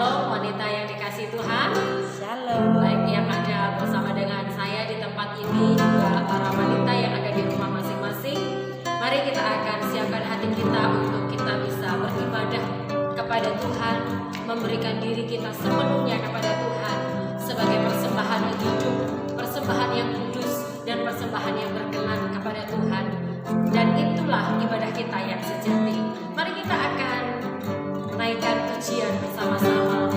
Shalom wanita yang dikasih Tuhan. Shalom. Baik yang ada bersama dengan saya di tempat ini, juga para wanita yang ada di rumah masing-masing. Mari kita akan siapkan hati kita untuk kita bisa beribadah kepada Tuhan, memberikan diri kita sepenuhnya kepada Tuhan sebagai persembahan yang hidup, persembahan yang kudus, dan persembahan yang berkenan kepada Tuhan. Dan itulah ibadah kita yang sejati. Mari kita akan menaikkan pujian bersama-sama.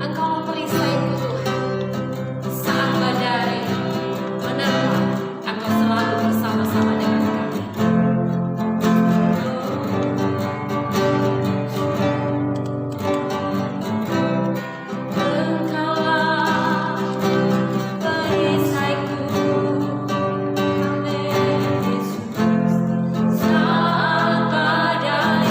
Engkau perisaiku Tuhan, saat badai menerpa, Engkau selalu bersama-sama dengan kami. Engkaulah perisaiku, Yesus, saat badai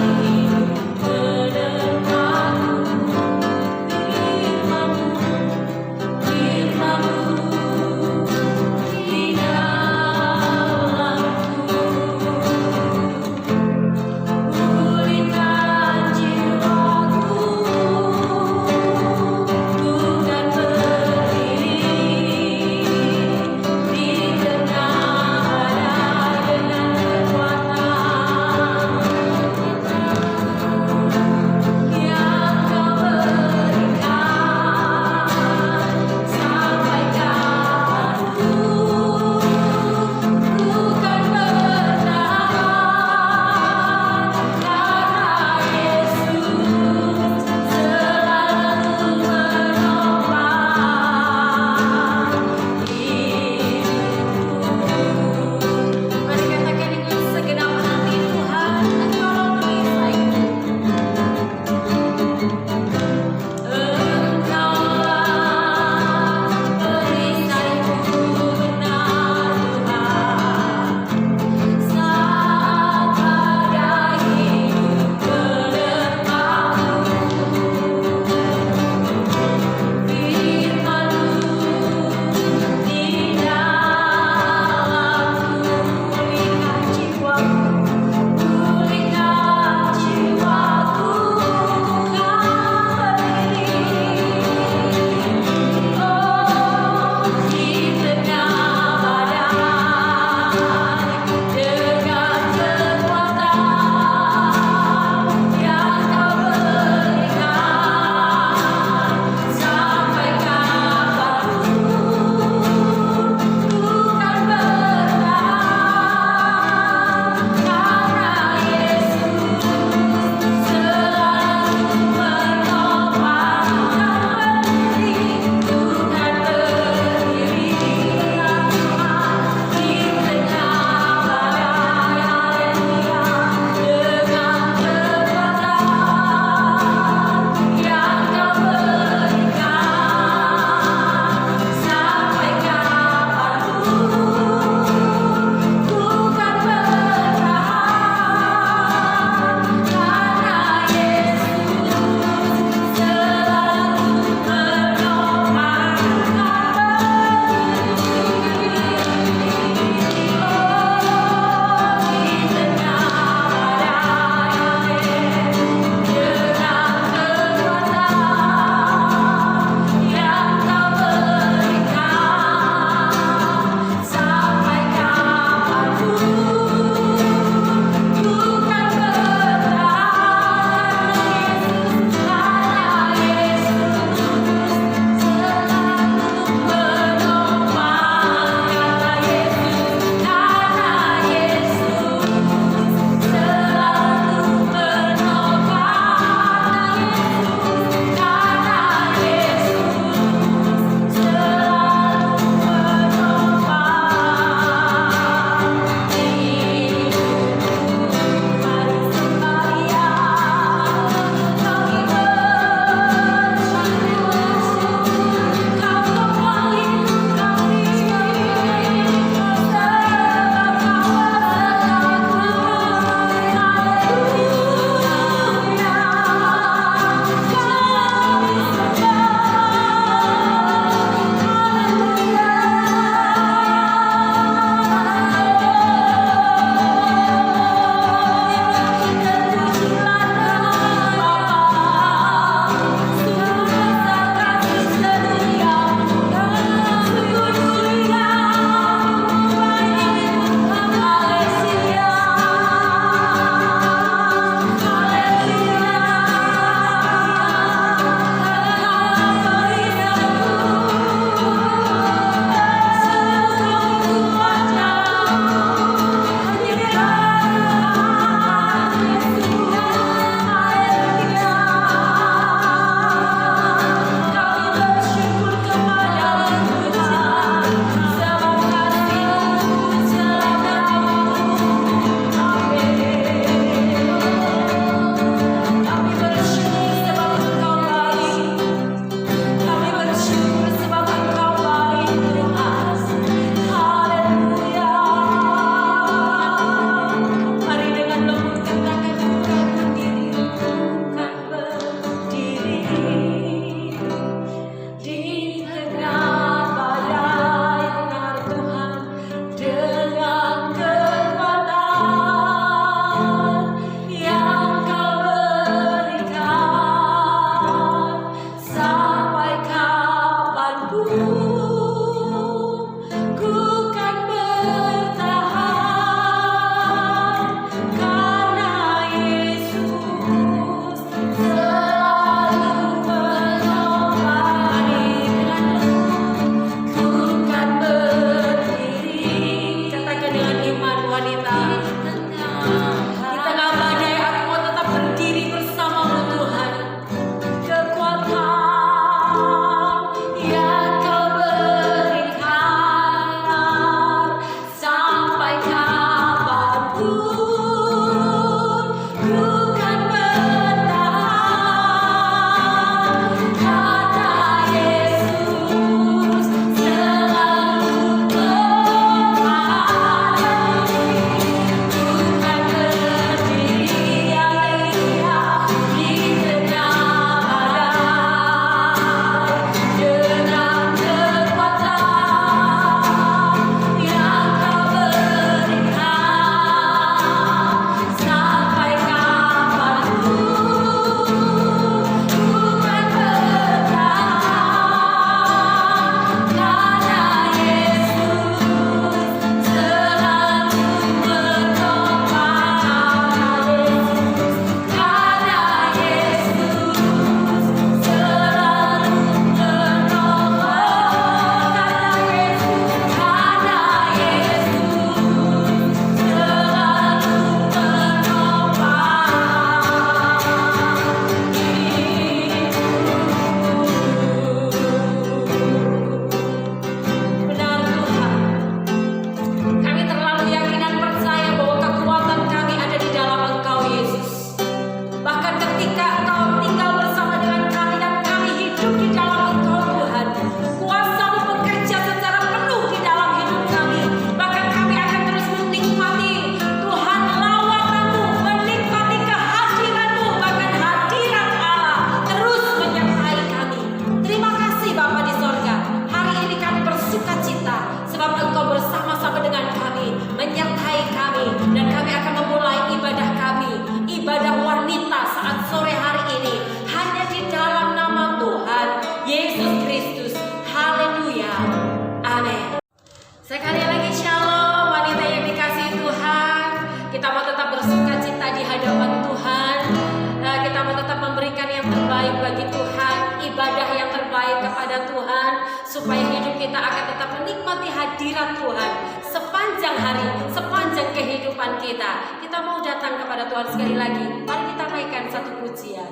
yang terbaik bagi Tuhan, ibadah yang terbaik kepada Tuhan, supaya hidup kita akan tetap menikmati hadirat Tuhan sepanjang hari, sepanjang kehidupan kita. Kita mau datang kepada Tuhan sekali lagi. Mari kita naikkan satu pujian.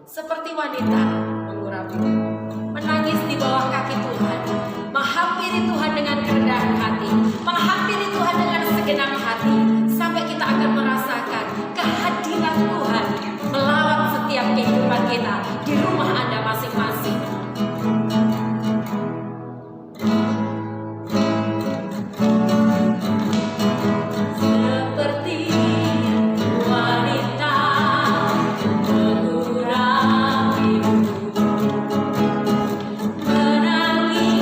Seperti wanita mengurapi, menangis di bawah kaki Tuhan, menghampiri Tuhan dengan kerendahan hati, menghampiri Tuhan dengan segenap hati, sampai kita akan merasakan kehadiran Tuhan melawat setiap kehidupan kita di rumah Anda masing-masing. Menangis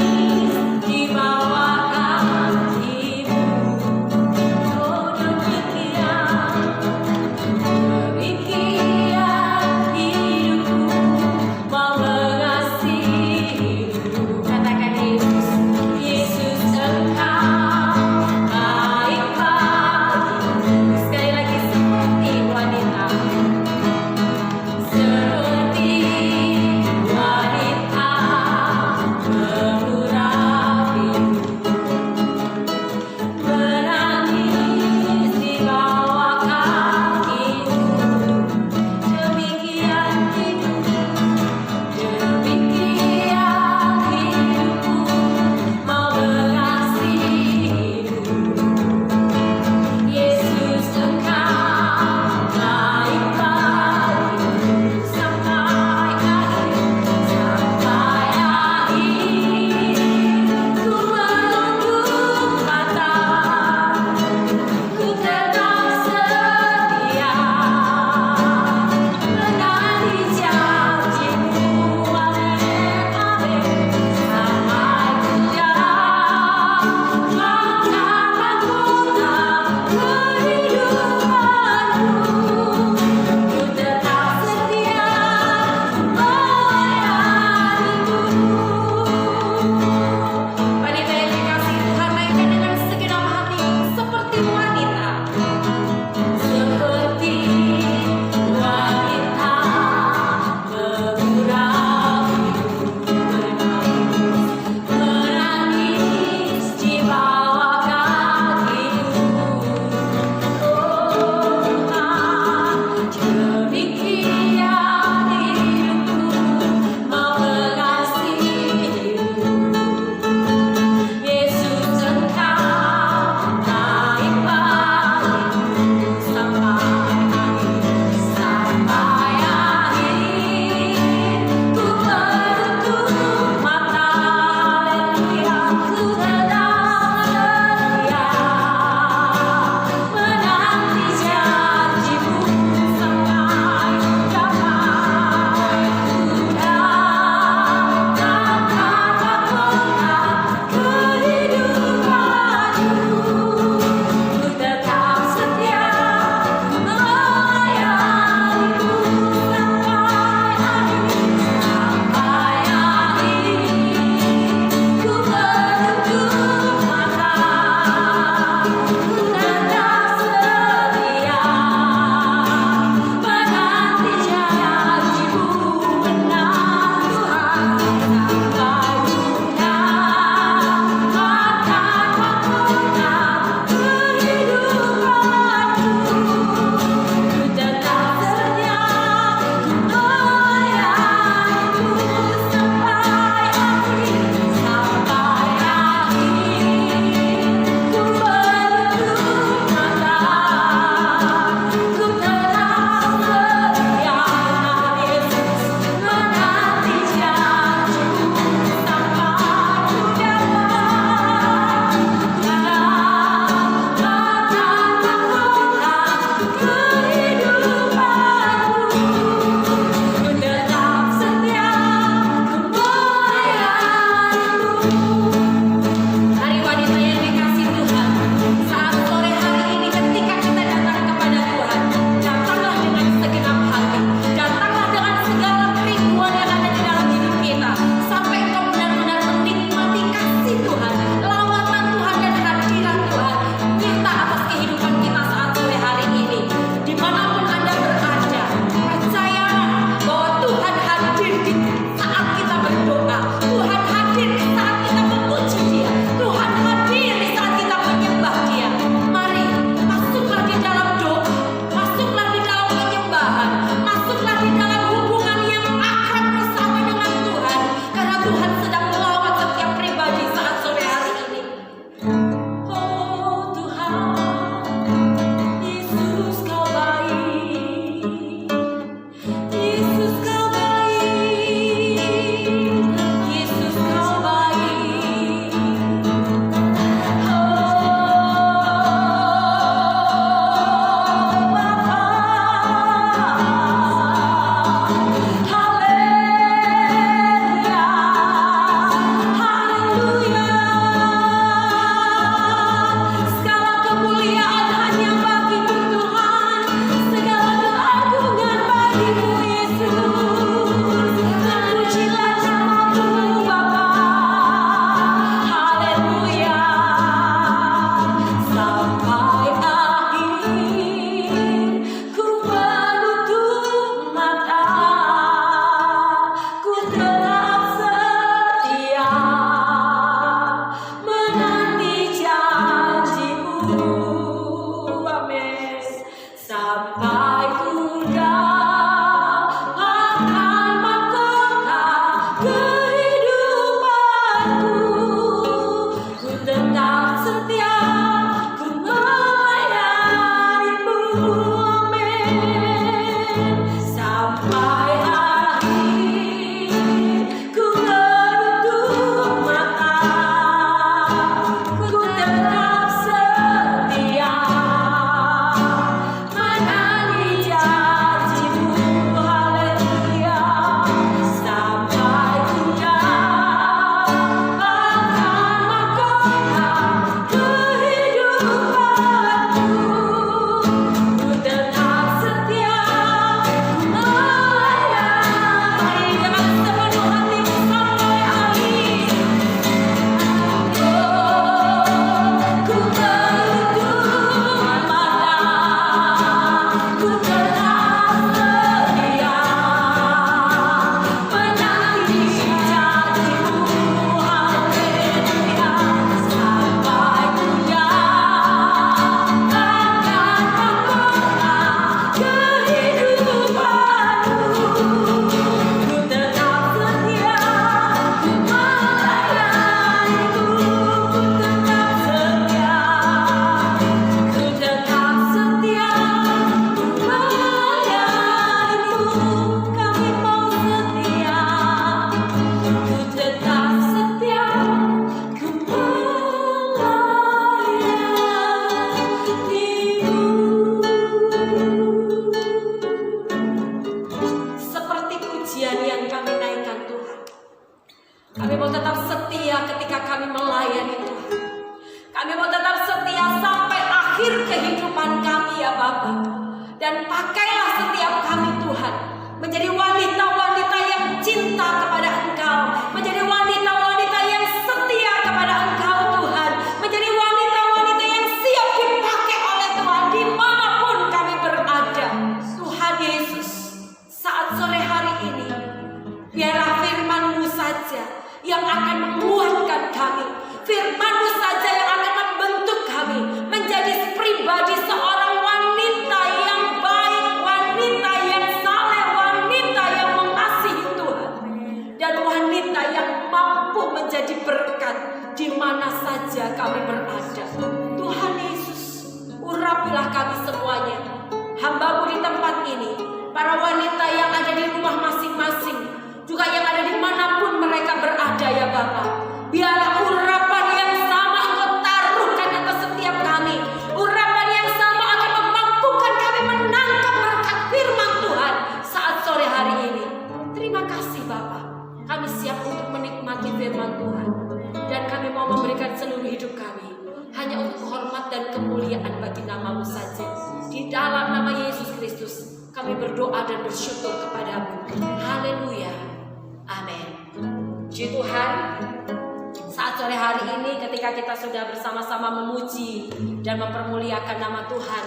pujian yang kami naikkan Tuhan. Kami mau tetap setia ketika kami melayani Tuhan. Kami mau tetap setia sampai akhir kehidupan kami ya Bapa. Dan pakailah setiap kami Tuhan menjadi wanita-wanita yang cinta kepada Engkau, menjadi wanita-wanita yang setia kepada Engkau Tuhan, menjadi wanita-wanita yang siap dipakai oleh Tuhan dimanapun kami berada. Tuhan Yesus, saat sore hari ini biarlah firman-Mu saja yang akan menguatkan kami, firman-Mu saja yang akan membentuk kami menjadi pribadi seorang wanita yang baik, wanita yang saleh, wanita yang mengasihi Tuhan, dan wanita yang mampu menjadi berkat di mana saja kami berada. Tuhan Yesus, urapilah kami semuanya, hamba-Mu di tempat ini, para wanita yang ada di rumah masing-masing, juga yang ada dimanapun mereka berada ya Bapa. Biarlah urapan yang sama Engkau taruhkan atas setiap kami. Urapan yang sama akan memampukan kami menangkap berkat firman Tuhan saat sore hari ini. Terima kasih Bapa. Kami siap untuk menikmati firman Tuhan, dan kami mau memberikan seluruh hidup kami hanya untuk hormat dan kemuliaan bagi nama-Mu saja. Di dalam nama Yesus Kristus kami berdoa dan bersyukur kepada-Mu. Haleluya. Amin. Puji Tuhan, saat sore hari ini ketika kita sudah bersama-sama memuji dan mempermuliakan nama Tuhan,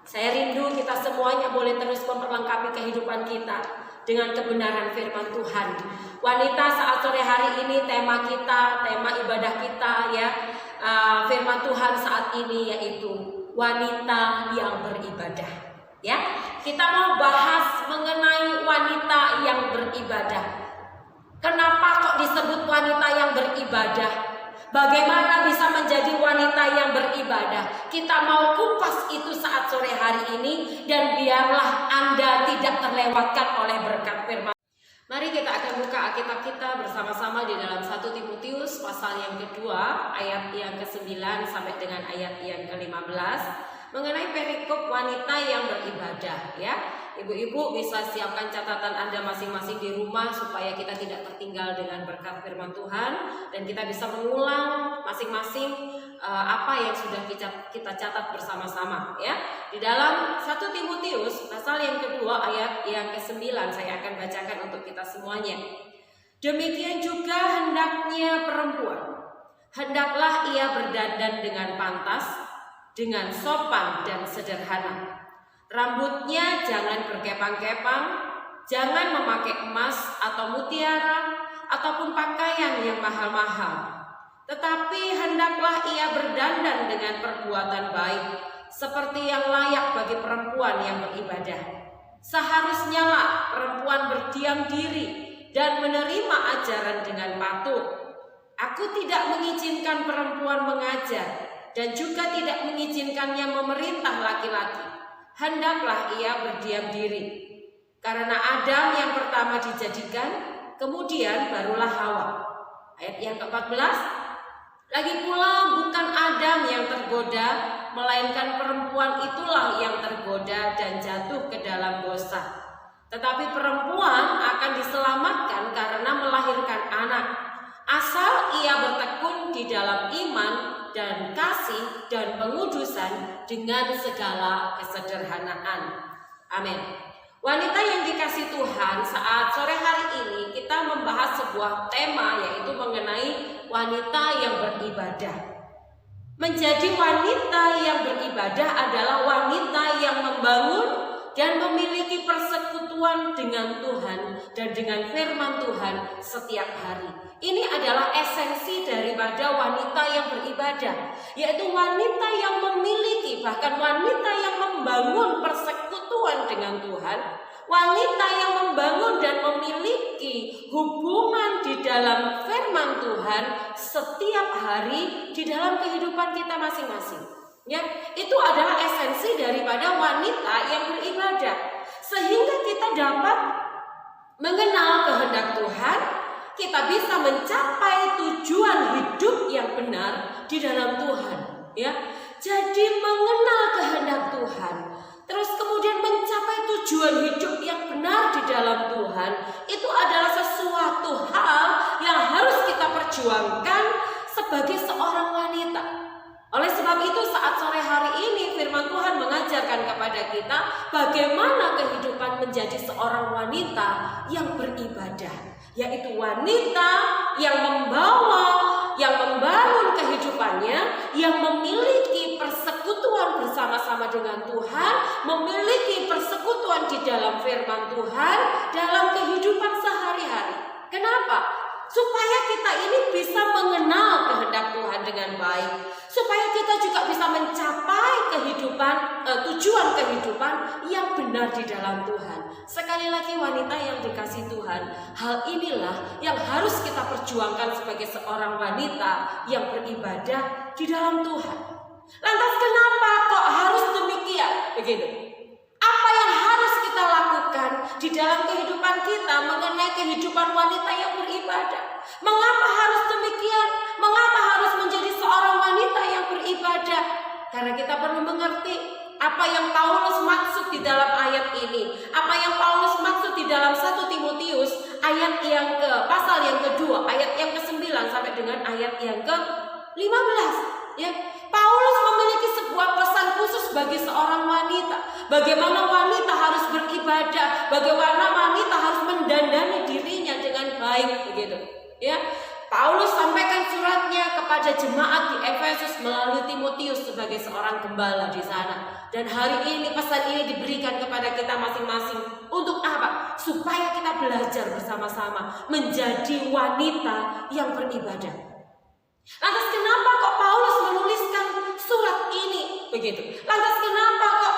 saya rindu kita semuanya boleh terus memperlengkapi kehidupan kita dengan kebenaran firman Tuhan. Wanita, saat sore hari ini tema kita, tema ibadah kita ya, firman Tuhan saat ini yaitu wanita yang beribadah. Ya, kita mau bahas mengenai wanita yang beribadah. Kenapa kok disebut wanita yang beribadah? Bagaimana bisa menjadi wanita yang beribadah? Kita mau kupas itu saat sore hari ini, dan biarlah Anda tidak terlewatkan oleh berkat firman. Mari kita akan buka Alkitab kita bersama-sama di dalam 1 Timotius pasal yang kedua, ayat yang ke-9 sampai dengan ayat yang ke-15. Mengenai perikop wanita yang beribadah ya. Ibu-ibu bisa siapkan catatan Anda masing-masing di rumah supaya kita tidak tertinggal dengan berkat firman Tuhan, dan kita bisa mengulang masing-masing apa yang sudah kita catat bersama-sama ya. Di dalam 1 Timotius pasal yang kedua ayat yang ke-9 saya akan bacakan untuk kita semuanya. Demikian juga hendaknya perempuan, hendaklah ia berdandan dengan pantas, dengan sopan dan sederhana. Rambutnya jangan berkepang-kepang, jangan memakai emas atau mutiara ataupun pakaian yang mahal-mahal. Tetapi hendaklah ia berdandan dengan perbuatan baik, seperti yang layak bagi perempuan yang beribadah. Seharusnya lah perempuan berdiam diri dan menerima ajaran dengan patuh. Aku tidak mengizinkan perempuan mengajar, dan juga tidak mengizinkannya memerintah laki-laki. Hendaklah ia berdiam diri. Karena Adam yang pertama dijadikan, kemudian barulah Hawa. Ayat yang ke-14. Lagi pula bukan Adam yang tergoda, melainkan perempuan itulah yang tergoda dan jatuh ke dalam dosa. Tetapi perempuan akan diselamatkan karena melahirkan anak, asal ia bertekun di dalam iman dan kasih dan pengudusan dengan segala kesederhanaan. Amin. Wanita yang dikasihi Tuhan, saat sore hari ini kita membahas sebuah tema, yaitu mengenai wanita yang beribadah. Menjadi wanita yang beribadah adalah wanita yang membangun dan memiliki persekutuan dengan Tuhan dan dengan firman Tuhan setiap hari. Ini adalah esensi daripada wanita yang beribadah, yaitu wanita yang memiliki, bahkan wanita yang membangun persekutuan dengan Tuhan, wanita yang membangun dan memiliki hubungan di dalam firman Tuhan setiap hari di dalam kehidupan kita masing-masing. Ya, itu adalah esensi daripada wanita yang beribadah, sehingga kita dapat mengenal kehendak Tuhan. Kita bisa mencapai tujuan hidup yang benar di dalam Tuhan, ya. Jadi mengenal kehendak Tuhan, terus kemudian mencapai tujuan hidup yang benar di dalam Tuhan, itu adalah sesuatu hal yang harus kita perjuangkan sebagai seorang wanita. Oleh sebab itu saat sore hari ini firman Tuhan mengajarkan kepada kita bagaimana kehidupan menjadi seorang wanita yang beribadah, yaitu wanita yang membangun kehidupannya, yang memiliki persekutuan bersama-sama dengan Tuhan, memiliki persekutuan di dalam firman Tuhan dalam kehidupan sehari-hari. Kenapa? Supaya kita ini bisa mengenal kehendak Tuhan dengan baik, supaya kita juga bisa mencapai tujuan kehidupan yang benar di dalam Tuhan. Sekali lagi wanita yang dikasih Tuhan, hal inilah yang harus kita perjuangkan sebagai seorang wanita yang beribadah di dalam Tuhan. Lantas kenapa kok harus demikian? Begitu. Apa yang harus kita lakukan di dalam kehidupan kita mengenai kehidupan wanita yang beribadah? Mengapa harus demikian? Mengapa harus menjadi seorang wanita yang beribadah? Karena kita perlu mengerti apa yang Paulus maksud di dalam ayat ini. Apa yang Paulus maksud di dalam 1 Timotius ayat yang pasal yang kedua, ayat yang ke-9 sampai dengan ayat yang ke-15. Ya, Paulus memiliki sebuah pesan khusus bagi seorang wanita. Bagaimana wanita harus beribadah, bagaimana wanita harus mendandani dirinya dengan baik, begitu. Ya, Paulus sampaikan suratnya kepada jemaat di Efesus melalui Timotius sebagai seorang gembala di sana. Dan hari ini pesan ini diberikan kepada kita masing-masing. Untuk apa? Supaya kita belajar bersama-sama menjadi wanita yang beribadah. Lantas kenapa kok Paulus menuliskan surat ini? Begitu. Lantas kenapa kok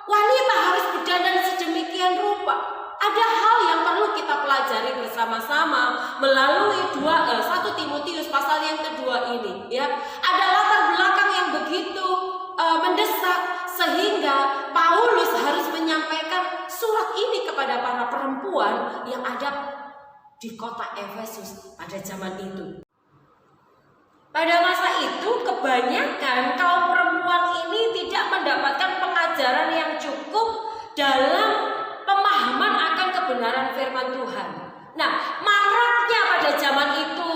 wanita harus berdandan sedemikian rupa? Ada hal yang perlu kita pelajari bersama-sama melalui 1 Timotius pasal yang kedua ini. Ya, ada latar belakang yang begitu mendesak sehingga Paulus harus menyampaikan surat ini kepada para perempuan yang ada di kota Efesus pada zaman itu. Pada masa itu kebanyakan kaum perempuan ini tidak mendapatkan pengajaran yang cukup dalam pemahaman akan kebenaran firman Tuhan. Nah, maraknya pada zaman itu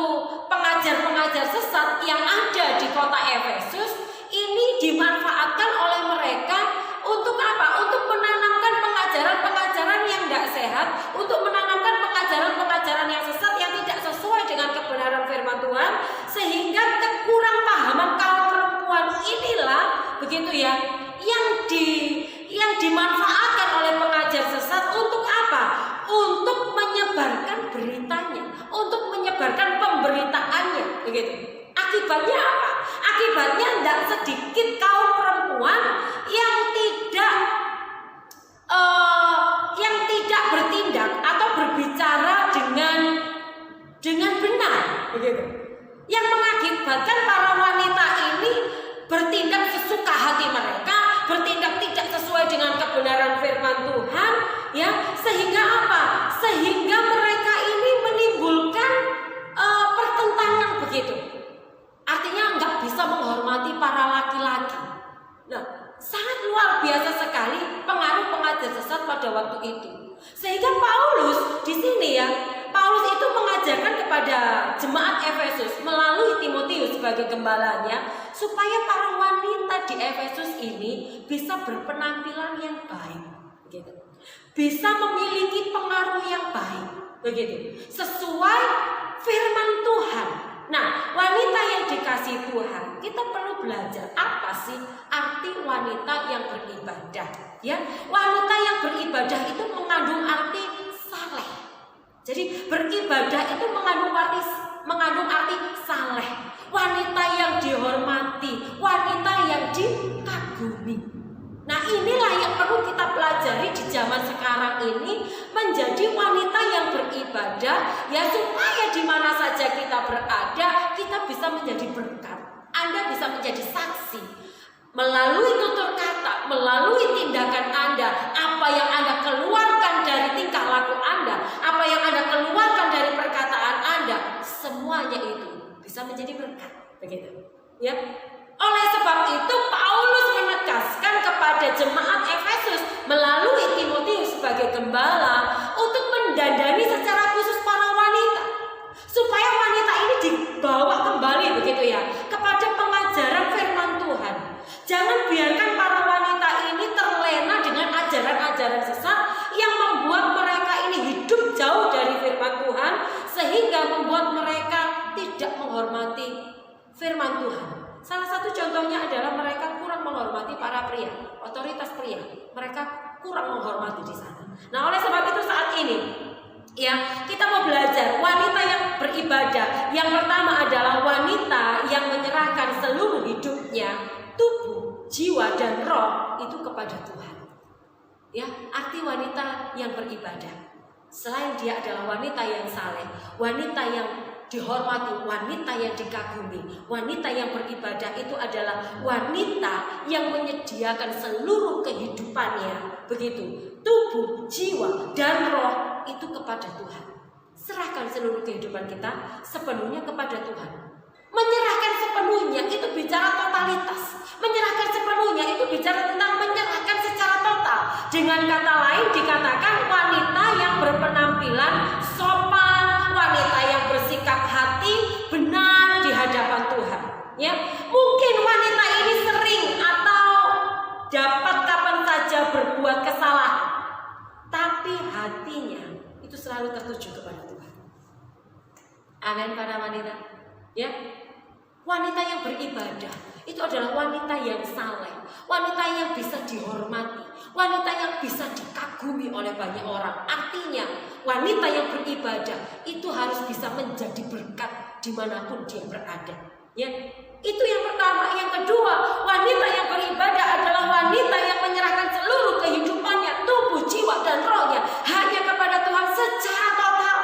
pengajar-pengajar sesat yang ada di kota Efesus ini dimanfaatkan oleh mereka untuk apa? Untuk menanamkan pengajaran-pengajaran yang tidak sehat, untuk menanamkan pengajaran-pengajaran yang sesat yang tidak sesuai dengan kebenaran firman Tuhan, sehingga kekurang pahaman kaum perempuan inilah begitu ya yang dimanfaatkan oleh pengajar sesat untuk apa? Untuk menyebarkan beritanya, untuk menyebarkan pemberitaannya, begitu. Akibatnya apa? Akibatnya tidak sedikit kaum perempuan yang tidak bertindak atau berbicara dengan benar, begitu. Yang mengakibatkan para wanita ini bertindak sesuka hati mereka, bertindak tidak sesuai dengan kebenaran firman Tuhan, ya, sehingga apa? Sehingga mereka ini menimbulkan pertentangan, begitu. Artinya nggak bisa menghormati para laki-laki. Nah, sangat luar biasa sekali pengaruh pengajar sesat pada waktu itu. Sehingga Paulus di sini ya, Paulus itu mengajarkan kepada jemaat Efesus melalui Timotius sebagai gembalanya, supaya para wanita di Efesus ini bisa berpenampilan yang baik, begitu. Bisa memiliki pengaruh yang baik, begitu. Sesuai firman Tuhan. Nah, wanita yang dikasih Tuhan, kita perlu belajar apa sih arti wanita yang beribadah. Ya, wanita yang beribadah itu mengandung arti saleh. Jadi beribadah itu mengandung arti saleh. Wanita yang dihormati, wanita yang dikagumi. Nah, inilah yang perlu kita pelajari di zaman sekarang ini, menjadi wanita yang beribadah, ya, supaya di mana saja kita berada, kita bisa menjadi berkat. Anda bisa menjadi saksi melalui tutur kata, melalui tindakan Anda, apa yang Anda keluarkan dari tingkah laku Anda, apa yang Anda keluarkan dari perkataan Anda, semuanya itu bisa menjadi berkat, begitu. Ya. Oleh sebab itu Paulus menegaskan kepada jemaat Efesus Efesus melalui Timotius sebagai gembala untuk mendandani secara khusus para wanita, supaya wanita ini dibawa kembali begitu ya kepada pengajaran firman Tuhan. Jangan biarkan para wanita ini terlena dengan ajaran-ajaran sesat yang membuat mereka ini hidup jauh dari firman Tuhan, sehingga membuat mereka tidak menghormati firman Tuhan. Salah satu contohnya adalah mereka kurang menghormati para pria, otoritas pria. Mereka kurang menghormati di sana. Nah, oleh sebab itu saat ini ya, kita mau belajar wanita yang beribadah. Yang pertama adalah wanita yang menyerahkan seluruh hidupnya, tubuh, jiwa, dan roh itu kepada Tuhan. Ya, arti wanita yang beribadah. Selain dia adalah wanita yang saleh, wanita yang dihormati, wanita yang dikagumi, wanita yang beribadah itu adalah wanita yang menyediakan seluruh kehidupannya, begitu, tubuh, jiwa, dan roh itu kepada Tuhan. Serahkan seluruh kehidupan kita sepenuhnya kepada Tuhan. Menyerahkan sepenuhnya itu bicara totalitas. Menyerahkan sepenuhnya itu bicara tentang menyerahkan secara total. Dengan kata lain dikatakan wanita yang berpenampilan sopan, wanita yang bersikap hati benar di hadapan Tuhan. Ya, mungkin wanita ini sering atau dapat kapan saja berbuat kesalahan, tapi hatinya itu selalu tertuju kepada Tuhan. Amin para wanita. Ya, wanita yang beribadah itu adalah wanita yang saleh, wanita yang bisa dihormati, wanita yang bisa dikagumi oleh banyak orang. Artinya wanita yang beribadah itu harus bisa menjadi berkat dimanapun dia berada. Ya, itu yang pertama. Yang kedua, wanita yang beribadah adalah wanita yang menyerahkan seluruh kehidupannya, tubuh, jiwa, dan rohnya hanya kepada Tuhan secara total.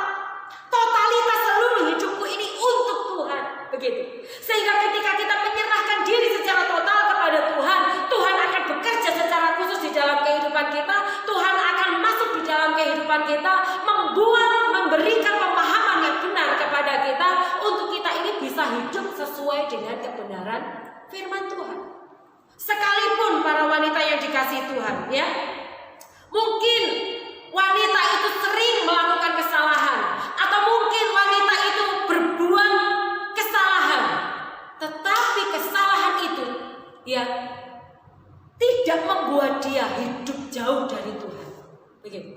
Totalitas seluruh hidupku ini untuk Tuhan, begitu. Sehingga ketika kita menyerahkan diri secara total kepada Tuhan, Tuhan akan bekerja secara khusus di dalam kehidupan kita. Tuhan akan masuk di dalam kehidupan kita, memberikan pemahaman yang benar kepada kita untuk kita ini bisa hidup sesuai dengan kebenaran firman Tuhan. Sekalipun para wanita yang dikasihi Tuhan, ya, mungkin wanita itu sering melakukan kesalahan, atau mungkin wanita itu berbuat kesalahan, tetapi kesalahan itu ya tidak membuat dia hidup jauh dari Tuhan. Begitu.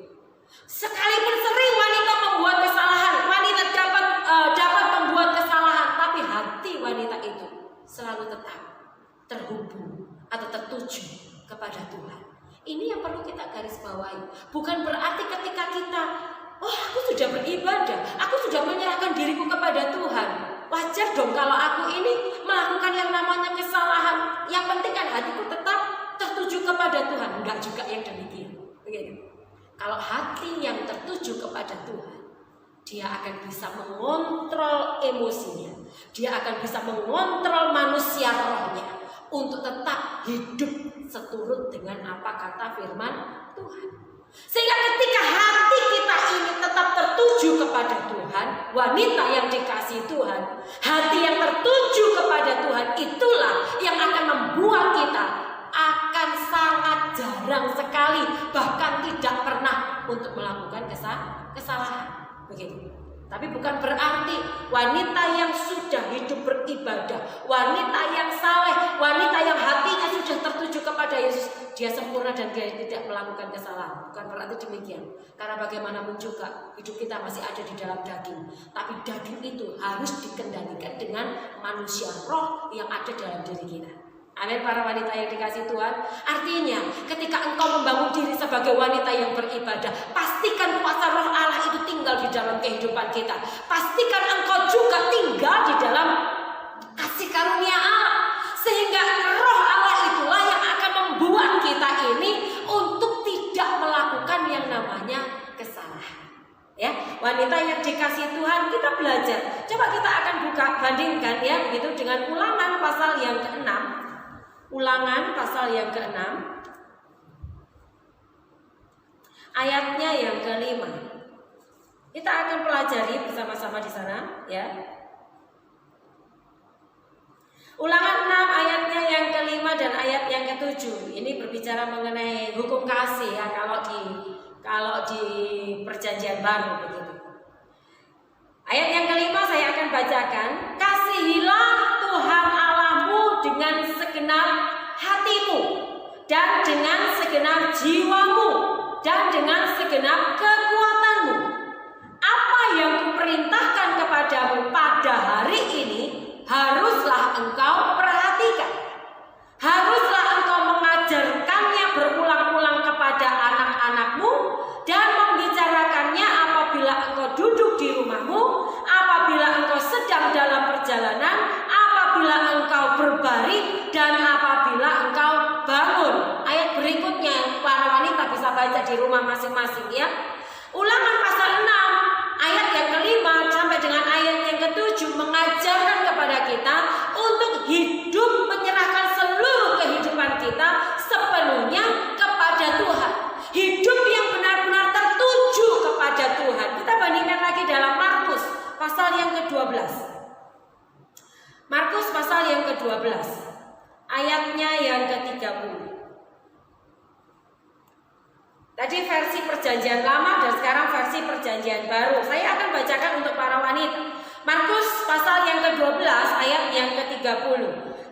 Sekalipun sering wanita membuat kesalahan, wanita dapat membuat kesalahan, tapi hati wanita itu selalu tetap terhubung atau tertuju kepada Tuhan. Ini yang perlu kita garis bawahi. Bukan berarti ketika kita, oh aku sudah beribadah, aku sudah menyerahkan diriku kepada Tuhan, wajar dong kalau aku ini melakukan yang namanya kesalahan. Yang penting kan hatiku tetap tertuju kepada Tuhan. Enggak juga yang demikian. Begitu. Kalau hati yang tertuju kepada Tuhan, dia akan bisa mengontrol emosinya, dia akan bisa mengontrol manusia rohnya untuk tetap hidup seturut dengan apa kata firman Tuhan. Sehingga ketika hati kita ini tetap tertuju kepada Tuhan, wanita yang dikasihi Tuhan, hati yang tertuju kepada Tuhan itulah yang akan membuat kita akan sangat jarang sekali, bahkan tidak pernah untuk melakukan kesalahan. Begitu. Tapi bukan berarti wanita yang sudah hidup beribadah, wanita yang saleh, wanita yang hatinya sudah tertuju kepada Yesus, dia sempurna dan dia tidak melakukan kesalahan. Bukan berarti demikian. Karena bagaimanapun juga hidup kita masih ada di dalam daging. Tapi daging itu harus dikendalikan dengan manusia roh yang ada dalam diri kita. Amin para wanita yang dikasihi Tuhan. Artinya ketika engkau membangun diri sebagai wanita yang beribadah, pastikan kuasa roh Allah itu tinggal di dalam kehidupan kita. Pastikan engkau juga tinggal di dalam kasih karunia Allah, sehingga roh Allah itulah yang akan membuat kita ini untuk tidak melakukan yang namanya kesalahan. Ya, wanita yang dikasihi Tuhan, kita belajar. Coba kita akan buka, bandingkan ya begitu dengan Ulangan pasal yang ke-6. Ulangan pasal yang ke-6 ayatnya yang ke-5. Kita akan pelajari bersama-sama di sana ya. Ulangan 6 ayatnya yang ke-5 kelima dan ayat yang ketujuh. Ini berbicara mengenai hukum kasih ya, kalau di perjanjian baru begitu. Ayat yang kelima saya akan bacakan. Kasihilah Tuhan Allahmu dengan segenap hatimu dan dengan segenap jiwamu dan dengan segenap kekuatanmu. Apa yang kuperintahkan kepadamu pada hari ini haruslah engkau perhatikan. Haruslah engkau mengajarkannya berulang-ulang kepada anak-anakmu dan membicarakannya apabila engkau duduk di rumahmu, apabila engkau sedang dalam perjalanan, apabila engkau berbaring, dan apabila engkau bangun. Ayat berikutnya para wanita bisa baca di rumah masing-masing ya. Ulangan pasal 6 ayat yang kelima sampai dengan ayat yang ketujuh mengajarkan kepada kita untuk hidup menyerahkan seluruh kehidupan kita sepenuhnya kepada Tuhan. Hidup yang benar-benar tertuju kepada Tuhan. Kita bandingkan lagi dalam Markus pasal yang ke-12. Markus pasal yang ke-12 ayatnya yang ke-30. Tadi versi perjanjian lama dan sekarang versi perjanjian baru. Saya akan bacakan untuk para wanita. Markus pasal yang ke-12 ayat yang ke-30.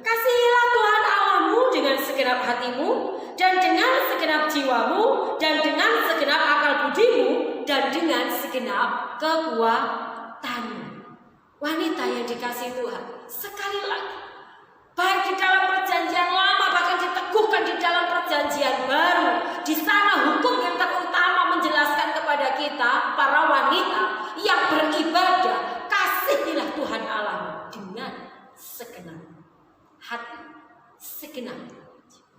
Kasihilah Tuhan Allahmu dengan segenap hatimu dan dengan segenap jiwamu dan dengan segenap akal budimu dan dengan segenap kekuatanmu. Wanita yang dikasihi Tuhan, sekali lagi, baik di dalam perjanjian lama bahkan diteguhkan di dalam perjanjian baru, di sana hukum yang terutama menjelaskan kepada kita para wanita yang beribadah, kasihilah Tuhan Allah dengan segenap hati, segenap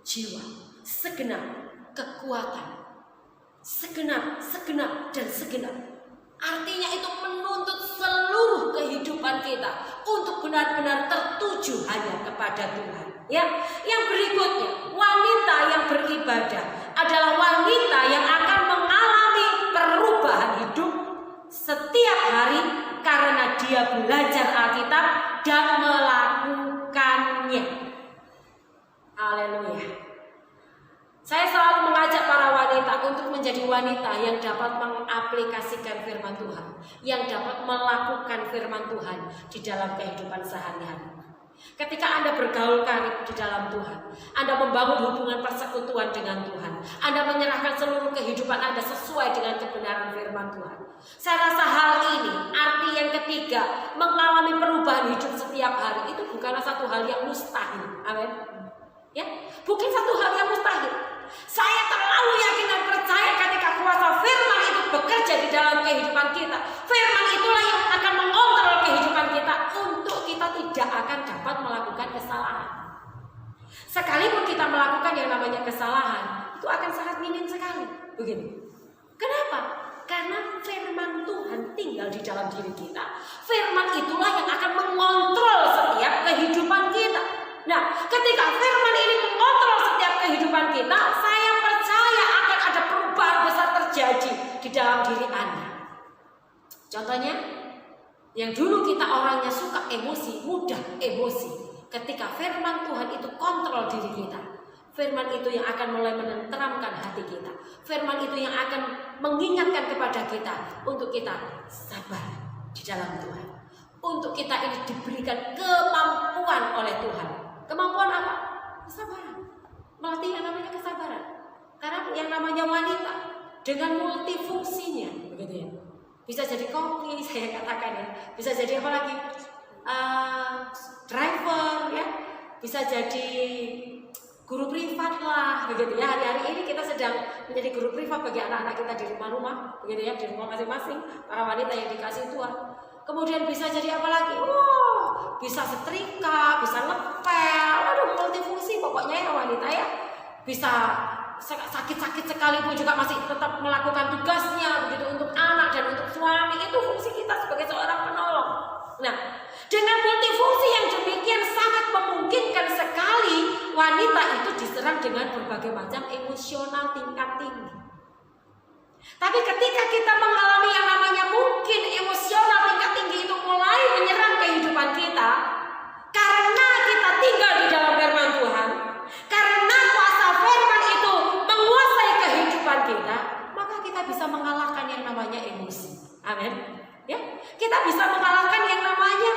jiwa, segenap kekuatan, segenap dan segenap. Artinya itu menuntut seluruh kehidupan kita untuk benar-benar tertuju hanya kepada Tuhan. Ya, yang berikutnya, wanita yang beribadah adalah wanita yang akan mengalami perubahan hidup setiap hari karena dia belajar Alkitab dan melakukannya. Haleluya. Saya selalu mengajak para wanita untuk menjadi wanita yang dapat mengaplikasikan firman Tuhan, yang dapat melakukan firman Tuhan di dalam kehidupan sehari-hari. Ketika Anda bergaul karib di dalam Tuhan, Anda membangun hubungan persekutuan dengan Tuhan, Anda menyerahkan seluruh kehidupan Anda sesuai dengan kebenaran firman Tuhan. Saya rasa hal ini, arti yang ketiga, mengalami perubahan hidup setiap hari, itu bukanlah satu hal yang mustahil. Amin. Ya, bukan satu hal yang mustahil. Saya terlalu yakin dan percaya ketika kuasa firman itu bekerja di dalam kehidupan kita. Firman itulah yang akan mengontrol kehidupan kita untuk kita tidak akan dapat melakukan kesalahan. Sekalipun kita melakukan yang namanya kesalahan, itu akan sangat minim sekali. Begitu. Kenapa? Karena firman Tuhan tinggal di dalam diri kita. Firman itulah yang akan mengontrol setiap kehidupan kita. Nah, ketika firman ini mengontrol setiap kehidupan kita, saya percaya akan ada perubahan besar terjadi di dalam diri Anda. Contohnya, yang dulu kita orangnya suka emosi, mudah emosi. Ketika firman Tuhan itu kontrol diri kita, firman itu yang akan mulai menenteramkan hati kita. Firman itu yang akan mengingatkan kepada kita untuk kita sabar di dalam Tuhan. Untuk kita ini diberikan kemampuan oleh Tuhan. Kemampuan apa? Kesabaran. Melatih yang namanya kesabaran. Karena yang namanya wanita dengan multifungsinya, begitu ya. Bisa jadi koki, saya katakan ya. Bisa jadi apa lagi? Driver ya. Bisa jadi guru privat lah, begitu ya. Hari-hari ini kita sedang menjadi guru privat bagi anak-anak kita di rumah-rumah, begitu ya, di rumah masing-masing. Para wanita yang dikasih Tuhan. Kemudian bisa jadi apa lagi? Bisa setrika, bisa ngepel, waduh multifungsi pokoknya ya wanita ya. Bisa sakit-sakit sekalipun juga masih tetap melakukan tugasnya begitu untuk anak dan untuk suami. Itu fungsi kita sebagai seorang penolong. Nah, dengan multifungsi yang demikian sangat memungkinkan sekali wanita itu diserang dengan berbagai macam emosional tingkat tinggi. Tapi ketika kita mengalami yang namanya mungkin emosional tingkat tinggi itu mulai menyerang kehidupan kita, karena kita tinggal di dalam firman Tuhan, Ya, kita bisa mengalahkan yang namanya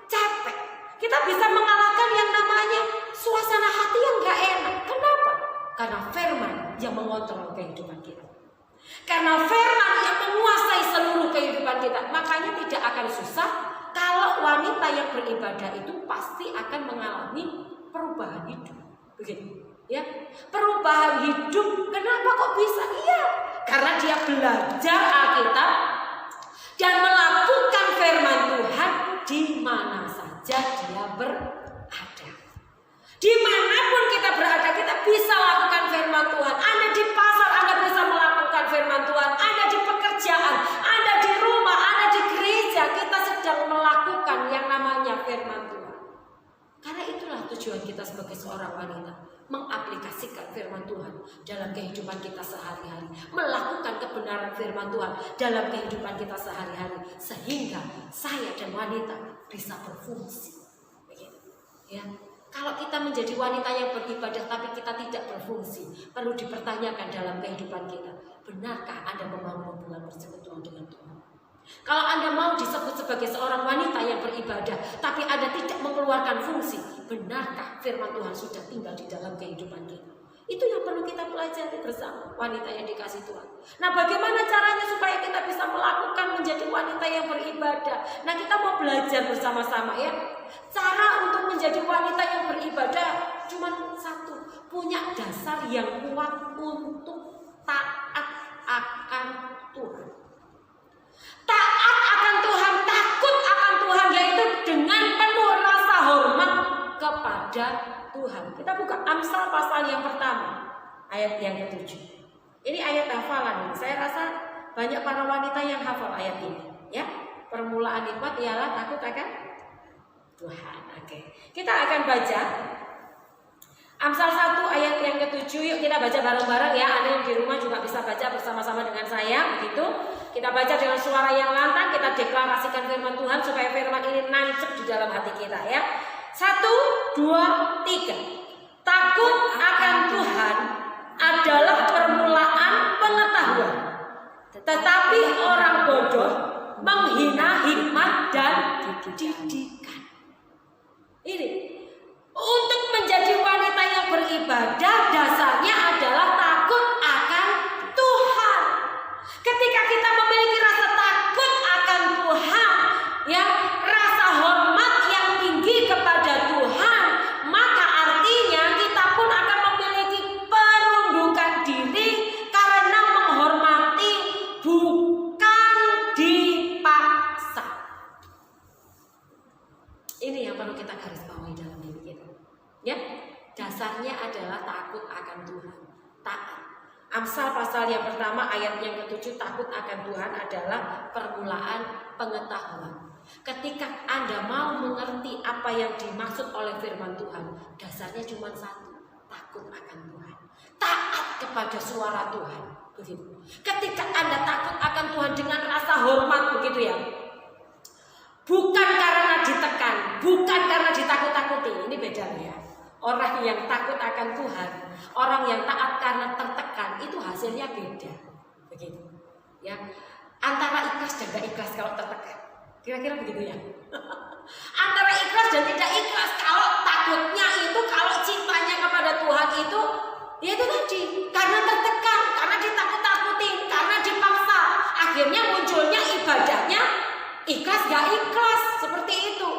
capek. Kita bisa mengalahkan yang namanya suasana hati yang gak enak. Kenapa? Karena firman yang mengontrol kehidupan kita. Karena firman yang menguasai seluruh kehidupan kita. Makanya tidak akan susah kalau wanita yang beribadah itu pasti akan mengalami perubahan hidup. Begitu. Ya, perubahan hidup. Kenapa kok bisa? Iya, karena dia belajar Alkitab dan melakukan firman Tuhan di mana saja dia berada. Dimanapun kita berada, kita bisa lakukan firman Tuhan. Anda di pasar, Anda bisa melakukan firman Tuhan. Anda di pekerjaan, Anda di rumah, Anda di gereja, kita sedang melakukan yang namanya firman Tuhan. Karena itulah tujuan kita sebagai seorang wanita, mengaplikasikan firman Tuhan dalam kehidupan kita sehari-hari, melakukan kebenaran firman Tuhan dalam kehidupan kita sehari-hari, sehingga saya dan wanita bisa berfungsi. Begitu. Ya. Kalau kita menjadi wanita yang beribadah tapi kita tidak berfungsi, perlu dipertanyakan dalam kehidupan kita. Benarkah Anda membangun hubungan persekutuan dengan Tuhan? Kalau Anda mau disebut sebagai seorang wanita yang beribadah tapi Anda tidak mengeluarkan fungsi, benarkah firman Tuhan sudah tinggal di dalam kehidupan kita? Itu yang perlu kita pelajari bersama, wanita yang dikasih Tuhan. Nah, bagaimana caranya supaya kita bisa melakukan menjadi wanita yang beribadah? Nah, kita mau belajar bersama-sama ya. Cara untuk menjadi wanita yang beribadah cuma satu, punya dasar yang kuat untuk taat akan Tuhan. Taat akan Tuhan, takut akan Tuhan, yaitu dengan penuh rasa hormat kepada Tuhan. Kita buka Amsal pasal yang pertama, ayat yang ke-7. Ini ayat hafalan ini. Saya rasa banyak para wanita yang hafal ayat ini. Ya, permulaan nikmat ialah takut akan Tuhan. Oke, kita akan baca Amsal 1 ayat yang ke-7. Yuk kita baca bareng-bareng ya. Anda yang di rumah juga bisa baca bersama-sama dengan saya. Begitu. Kita baca dengan suara yang lantang. Kita deklarasikan firman Tuhan supaya firman ini nancep di dalam hati kita ya. 1, 2, 3. Takut akan Tuhan adalah permulaan pengetahuan, tetapi orang bodoh menghina hikmat dan didikan. Ini untuk menjadi wanita yang beribadah, dasarnya adalah takut akan Tuhan. Ketika kita memiliki rasa takut akan Tuhan, ya, rasa hormat yang tinggi kepada Tuhan, maka artinya kita pun akan memiliki penundukan diri karena menghormati, bukan dipaksa. Ini yang perlu kita garis bawahi dalam diri kita. Ya, dasarnya adalah takut akan Tuhan, taat. Amsal pasal yang pertama ayat yang ke-7, takut akan Tuhan adalah permulaan pengetahuan. Ketika Anda mau mengerti apa yang dimaksud oleh firman Tuhan, dasarnya cuma satu, takut akan Tuhan, taat kepada suara Tuhan. Begitu. Ketika Anda takut akan Tuhan dengan rasa hormat, begitu ya, bukan karena ditekan, bukan karena ditakut-takuti. Ini bedanya ya. Orang yang takut akan Tuhan, orang yang taat karena tertekan, itu hasilnya beda. Begitu. Ya. Antara ikhlas dan tidak ikhlas kalau tertekan. Kira-kira begitu ya. Antara ikhlas dan tidak ikhlas. Kalau takutnya itu, kalau cintanya kepada Tuhan itu, ya itu tadi, karena tertekan, karena ditakut-takutin, karena dipaksa. Akhirnya munculnya ibadahnya ikhlas gak ikhlas, seperti itu.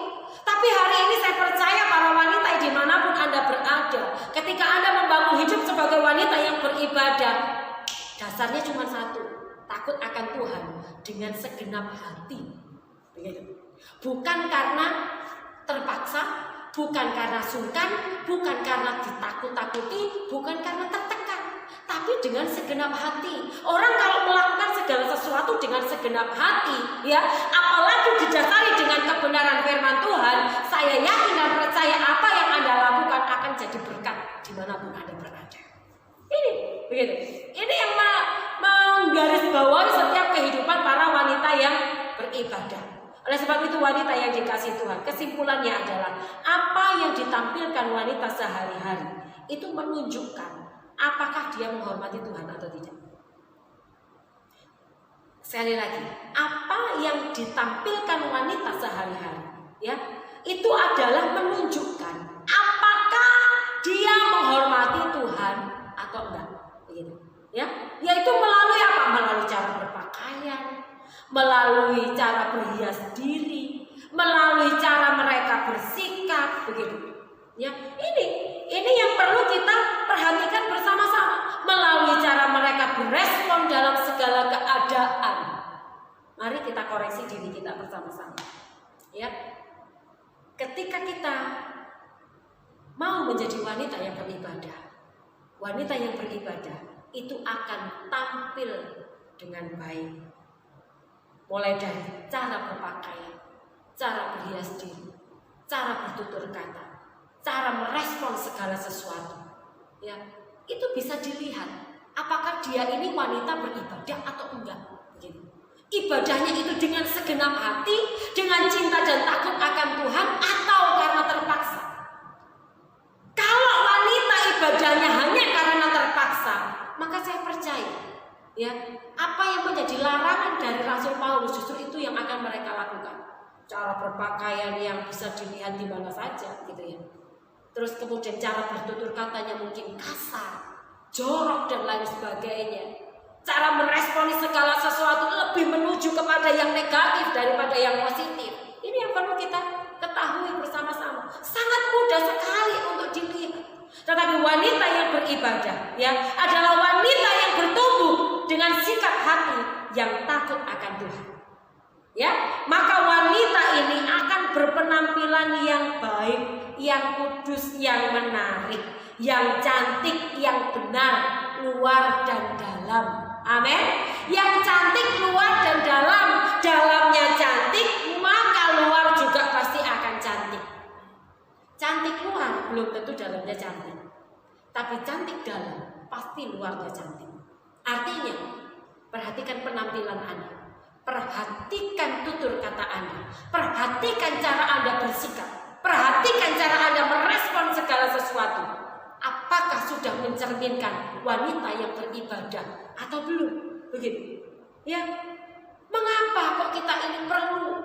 Tapi hari ini saya percaya para wanita dimanapun Anda berada, ketika Anda membangun hidup sebagai wanita yang beribadah, dasarnya cuma satu, takut akan Tuhan dengan segenap hati. Begitu. Bukan karena terpaksa, bukan karena sungkan, bukan karena ditakut-takuti, bukan karena tertekan, tapi dengan segenap hati. Orang kalau melakukan segala sesuatu dengan segenap hati, ya, apalagi didasari dengan kebenaran firman Tuhan, saya yakin dan percaya apa yang Anda lakukan akan jadi berkat dimanapun Anda berada. Ini, begitu. Ini yang menggarisbawahi setiap kehidupan para wanita yang beribadah. Oleh sebab itu wanita yang dikasih Tuhan, kesimpulannya adalah apa yang ditampilkan wanita sehari-hari itu menunjukkan apakah dia menghormati Tuhan atau tidak. Sekali lagi, apa yang ditampilkan wanita sehari-hari, ya, itu adalah menunjukkan apakah dia menghormati Tuhan atau enggak, begitu, ya. Yaitu melalui apa? Melalui cara berpakaian, melalui cara berhias diri, melalui cara mereka bersikap, begitu. Ya, ini yang perlu kita perhatikan bersama-sama, melalui cara mereka berespon dalam segala keadaan. Mari kita koreksi diri kita bersama-sama. Ya. Ketika kita mau menjadi wanita yang beribadah, wanita yang beribadah itu akan tampil dengan baik. Mulai dari cara berpakaian, cara berhias diri, cara bertutur kata, cara merespon segala sesuatu, ya, itu bisa dilihat apakah dia ini wanita beribadah atau enggak. Begitu. Ibadahnya itu dengan segenap hati, dengan cinta dan takut akan Tuhan, atau karena terpaksa. Kalau wanita ibadahnya hanya karena terpaksa, maka saya percaya, ya, apa yang menjadi larangan dari Rasul Paulus justru itu yang akan mereka lakukan. Cara berpakaian yang bisa dilihat di mana saja, gitu ya. Terus kemudian cara bertutur katanya mungkin kasar, jorok dan lain sebagainya. Cara meresponi segala sesuatu lebih menuju kepada yang negatif daripada yang positif. Ini yang perlu kita ketahui bersama-sama. Sangat mudah sekali untuk dilihat. Tetapi wanita yang beribadah, ya, adalah wanita yang bertumbuh dengan sikap hati yang takut akan Tuhan. Ya, maka wanita ini akan berpenampilan yang baik, yang kudus, yang menarik, yang cantik, yang benar, luar dan dalam. Amin. Yang cantik luar dan dalam, dalamnya cantik, maka luar juga pasti akan cantik. Cantik luar belum tentu dalamnya cantik, tapi cantik dalam pasti luarnya cantik. Artinya, perhatikan penampilan Anda. Perhatikan tutur kata Anda, perhatikan cara Anda bersikap, perhatikan cara Anda merespon segala sesuatu. Apakah sudah mencerminkan wanita yang beribadah atau belum? Begitu. Ya. Mengapa kok kita ini perlu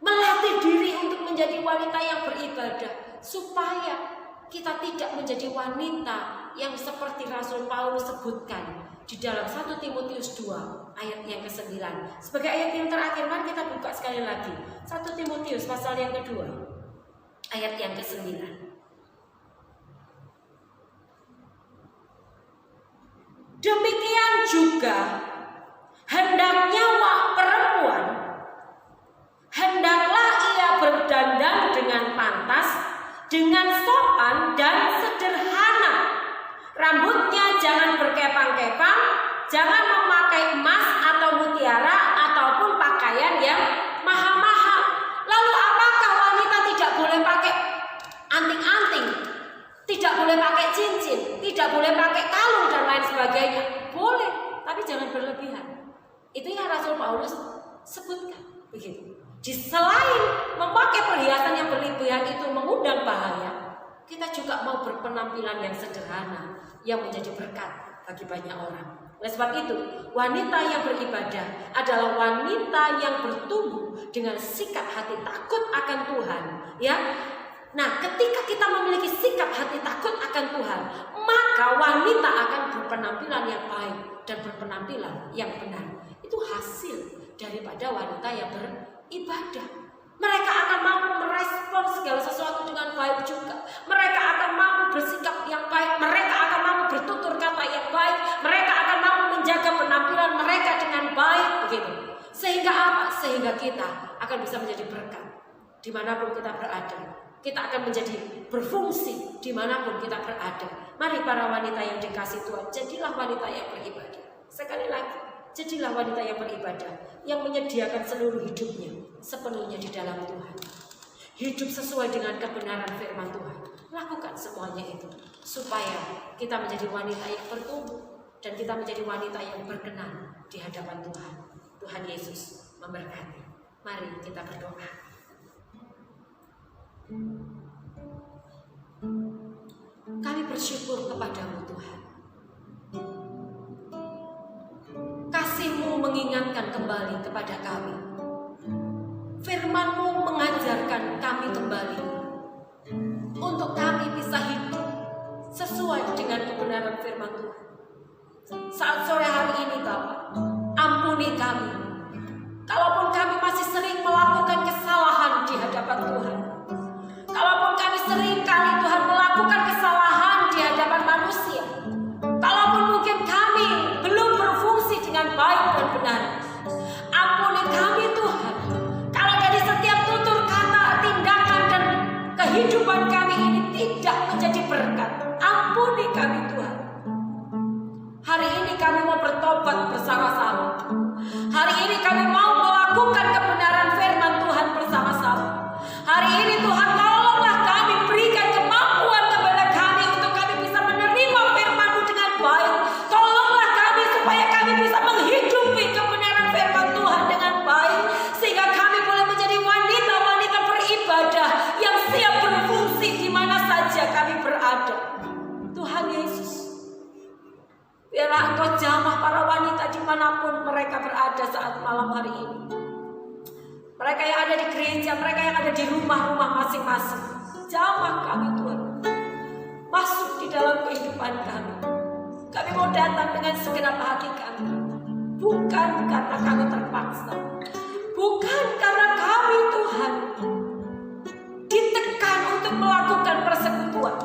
melatih diri untuk menjadi wanita yang beribadah, supaya kita tidak menjadi wanita yang seperti Rasul Paulus sebutkan di dalam 1 Timotius 2 ayat yang ke-9. Sebagai ayat yang terakhir, mari kita buka sekali lagi 1 Timotius pasal yang kedua ayat yang ke-9. Demikian juga hendaknya perempuan, hendaklah ia berdandan dengan pantas, dengan sopan dan sederhana. Rambutnya jangan berkepang-kepang, jangan memakai emas atau mutiara ataupun pakaian yang mahal-mahal. Lalu apakah wanita tidak boleh pakai anting-anting, tidak boleh pakai cincin, tidak boleh pakai kalung dan lain sebagainya? Boleh, tapi jangan berlebihan. Itu yang Rasul Paulus sebutkan, begitu. Selain memakai perhiasan yang berlebihan itu mengundang bahaya, kita juga mau berpenampilan yang sederhana, yang menjadi berkat bagi banyak orang. Oleh sebab itu, wanita yang beribadah adalah wanita yang bertumbuh dengan sikap hati takut akan Tuhan, ya. Nah, ketika kita memiliki sikap hati takut akan Tuhan, maka wanita akan berpenampilan yang baik dan berpenampilan yang benar. Itu hasil daripada wanita yang beribadah. Mereka akan mampu merespon segala sesuatu dengan baik juga. Mereka akan mampu bersikap yang baik. Mereka akan mampu bertutur kata yang baik. Mereka akan mampu menjaga penampilan mereka dengan baik, begitu. Sehingga apa? Sehingga kita akan bisa menjadi berkat dimanapun kita berada. Kita akan menjadi berfungsi dimanapun kita berada. Mari para wanita yang dikasihi Tuhan, jadilah wanita yang beribadah. Sekali lagi, jadilah wanita yang beribadah, yang menyediakan seluruh hidupnya sepenuhnya di dalam Tuhan. Hidup sesuai dengan kebenaran firman Tuhan. Lakukan semuanya itu, supaya kita menjadi wanita yang bertumbuh, dan kita menjadi wanita yang berkenan di hadapan Tuhan. Tuhan Yesus memberkati. Mari kita berdoa. Kami bersyukur kepadamu Tuhan. Kasih-Mu mengingatkan kembali kepada kami. Firman-Mu mengajarkan kami kembali untuk kami bisa hidup sesuai dengan kebenaran firman Tuhan. Saat sore hari ini Bapa, ampuni kami kalaupun kami masih sering melakukan kesalahan di hadapan Tuhan. Kalaupun kami sering kali Tuhan melakukan kesalahan di hadapan manusia. Kalaupun mungkin kami belum berfungsi dengan baik dan benar. Ampuni kami Tuhan. Kalau dari setiap tutur kata, tindakan dan kehidupan kami ini tidak menjadi berkat. Ampuni kami Tuhan. Hari ini kami mau bertobat bersama-sama. Hari ini kami mau melakukan kebenaran firman Tuhan bersama-sama. Hari ini Tuhan tolonglah kami, berikan kemampuan kepada kami untuk kami bisa menerima firman-Mu dengan baik. Tolonglah kami supaya kami bisa menghidupi kebenaran firman Tuhan dengan baik. Sehingga kami boleh menjadi wanita-wanita beribadah yang siap berfungsi di mana saja kami berada. Tuhan Yesus, biarlah Engkau jamah para wanita dimanapun mereka berada saat malam hari ini. Mereka yang ada di gereja, mereka yang ada di rumah-rumah masing-masing. Jamah kami Tuhan, masuk di dalam kehidupan kami. Kami mau datang dengan segenap hati kami. Bukan karena kami terpaksa, bukan karena kami Tuhan ditekan untuk melakukan persekutuan,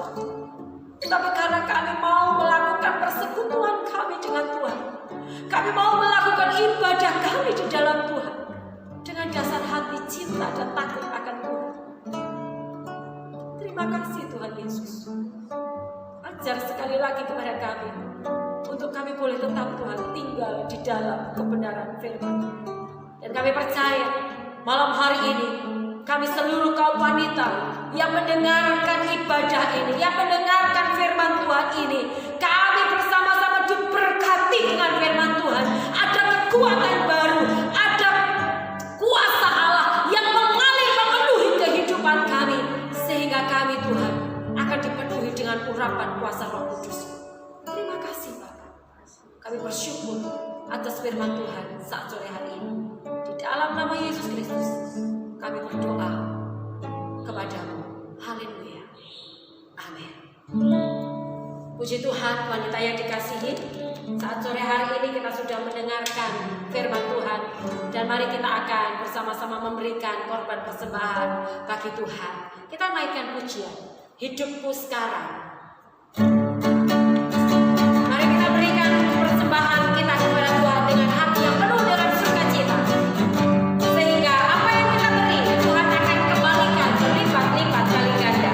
tapi karena kami mau melakukan persekutuan kami dengan Tuhan. Kami mau melakukan ibadah kami di dalam Tuhan dengan dasar hati cinta dan takut akan Tuhan. Terima kasih Tuhan Yesus. Ajar sekali lagi kepada kami untuk kami boleh tetap Tuhan tinggal di dalam kebenaran firman. Dan kami percaya malam hari ini kami seluruh kaum wanita yang mendengarkan ibadah ini, yang mendengarkan firman Tuhan ini, kami bersama-sama diberkati dengan firman Tuhan. Ada kekuatan baru, ada kuasa Allah yang mengalir memenuhi kehidupan kami, sehingga kami Tuhan akan dipenuhi dengan urapan kuasa Roh Kudus. Terima kasih Bapak. Kami bersyukur atas firman Tuhan saat sore hari ini. Di dalam nama Yesus Kristus kami berdoa kepadamu. Haleluya. Amin. Puji Tuhan, wanita yang dikasihi, saat sore hari ini kita sudah mendengarkan firman Tuhan, dan mari kita akan bersama-sama memberikan korban persembahan bagi Tuhan. Kita naikkan pujian Hidupku Sekarang. Mari kita berikan persembahan kita kepada Tuhan dengan hati yang penuh dengan sukacita, sehingga apa yang kita beri Tuhan akan kembalikan berlipat-lipat kali ganda.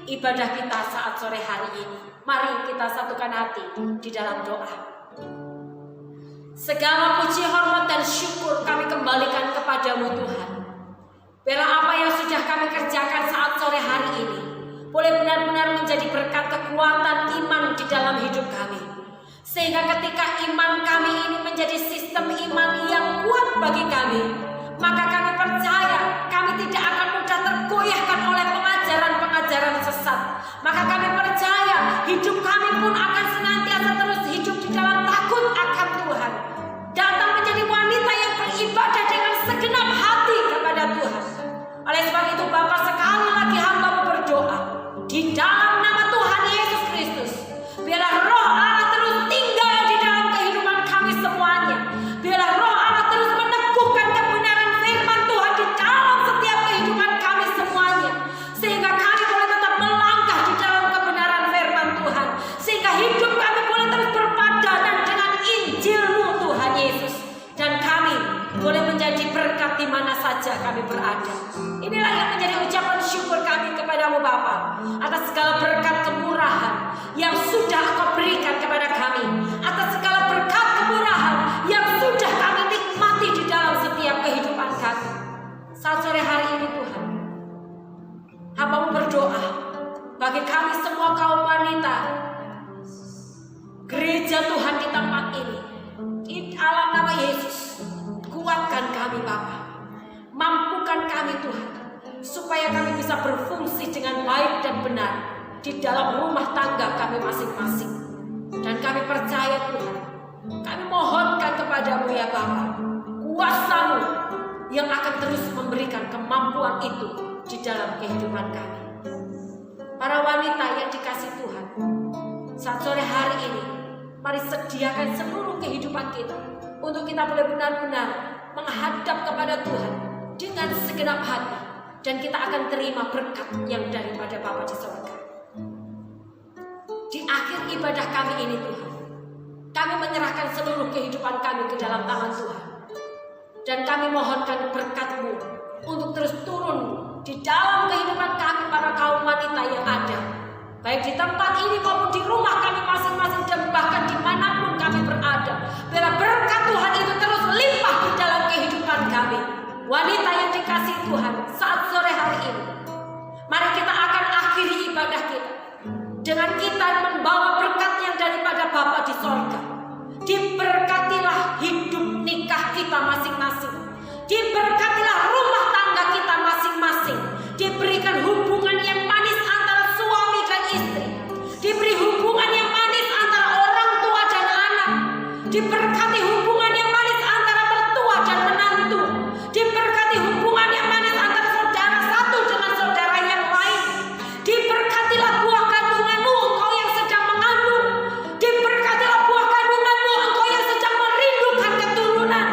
Ibadah kita saat sore hari ini. Mari kita satukan hati di dalam doa. Segala puji, hormat, dan syukur kami kembalikan kepadamu Tuhan. Biarlah apa yang sudah kami kerjakan saat sore hari ini boleh benar-benar menjadi berkat kekuatan iman di dalam hidup kami. Sehingga ketika iman kami ini menjadi sistem iman yang kuat bagi kami, maka kami percaya kami tidak akan mudah tergoyahkan oleh pengajaran-pengajaran sesat. Maka kami percaya hidup kami pun akan senantiasa terus hidup di dalam takut akan Tuhan. Datang menjadi wanita yang beribadah dengan segenap hati kepada Tuhan. Oleh sebab itu Bapa, sekali lagi hamba-Mu berdoa di dalam nama Tuhan Yesus Kristus, biarlah roh Allah terus tinggal di dalam kehidupan kami semuanya. Biarlah roh Allah terus meneguhkan kebenaran firman Tuhan di dalam setiap kehidupan kami semuanya, sehingga kami boleh tetap melangkah di dalam kebenaran firman Tuhan, sehingga hidup kami boleh terus berpadanan dengan Injil-Mu Tuhan Yesus, dan kami boleh menjadi berkat di mana saja kami berada. Inilah yang menjadi ucapan syukur kami kepadamu Bapa, atas segala berkat kemurahan yang sudah Engkau berikan kepada kami, atas segala berkat kemurahan yang sudah kami nikmati di dalam setiap kehidupan kami. Saat sore hari ini Tuhan, hamba-Mu berdoa bagi kami semua kaum wanita gereja Tuhan di tempat ini, di dalam nama Yesus. Kuatkan kami Bapa, mampukan kami Tuhan, supaya kami bisa berfungsi dengan baik dan benar di dalam rumah tangga kami masing-masing. Dan kami percaya Tuhan, kami mohonkan kepadamu ya Bapa, kuasa-Mu yang akan terus memberikan kemampuan itu di dalam kehidupan kami. Para wanita yang dikasih Tuhan, saat sore hari ini, mari sediakan seluruh kehidupan kita untuk kita boleh benar-benar menghadap kepada Tuhan dengan segenap hati, dan kita akan terima berkat yang daripada Bapa di surga. Di akhir ibadah kami ini Tuhan, kami menyerahkan seluruh kehidupan kami ke dalam tangan Tuhan, dan kami mohonkan berkat-Mu untuk terus turun di dalam kehidupan kami para kaum wanita yang ada, baik di tempat ini maupun di rumah kami masing-masing, dan bahkan dimanapun kami berada. Biarlah berkat Tuhan itu terus limpah di dalam kehidupan kami. Wanita yang dikasih Tuhan, saat sore hari ini, mari kita akan akhiri ibadah kita dengan kita membawa berkat yang daripada Bapa di sorga. Diberkatilah hidup nikah kita masing-masing, diberkatilah rumah tangga kita masing-masing, diberikan hubungan yang manis antara suami dan istri, diberi hubungan yang manis antara orang tua dan anak, diberkati hubungan yang manis antara mertua dan menantu, diberkati hubungan yang manis antara saudara satu dengan saudara yang lain. Diberkatilah buah kandunganmu engkau yang sedang mengandung, diberkatilah buah kandunganmu engkau yang sedang merindukan keturunan,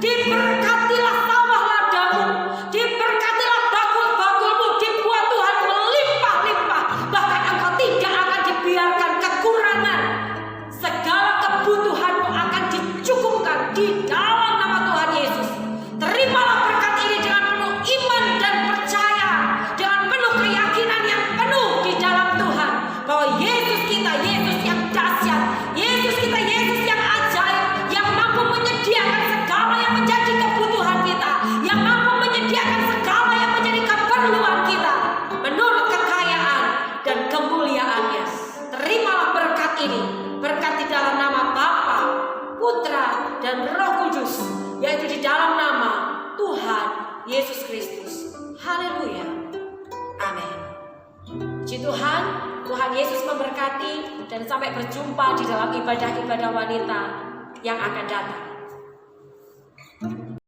diberkatilah sawah ladamu, diberkatilah bakul-bakulmu dibuat Tuhan melimpah-limpah, bahkan engkau tidak akan dibiarkan kekurangan. Segala kebutuhanmu akan dicukupkan di dalam nama Tuhan Yesus. Terimalah berkat ini dengan penuh iman dan percaya, dengan penuh keyakinan yang penuh di dalam Tuhan, bahwa Yesus kita, Yesus yang dahsyat, Yesus kita, Yesus yang ajaib, yang mampu menyediakan segala yang menjadi kebutuhan kita, yang mampu menyediakan segala yang menjadi keperluan kita menurut kekayaan dan kemuliaan-Nya. Terimalah berkat ini, berkat di dalam nama Bapa, Putra, dan Roh Kudus, yaitu di dalam nama Tuhan Yesus Kristus. Haleluya. Amin. Puji Tuhan, Tuhan Yesus memberkati, dan sampai berjumpa di dalam ibadah-ibadah wanita yang akan datang.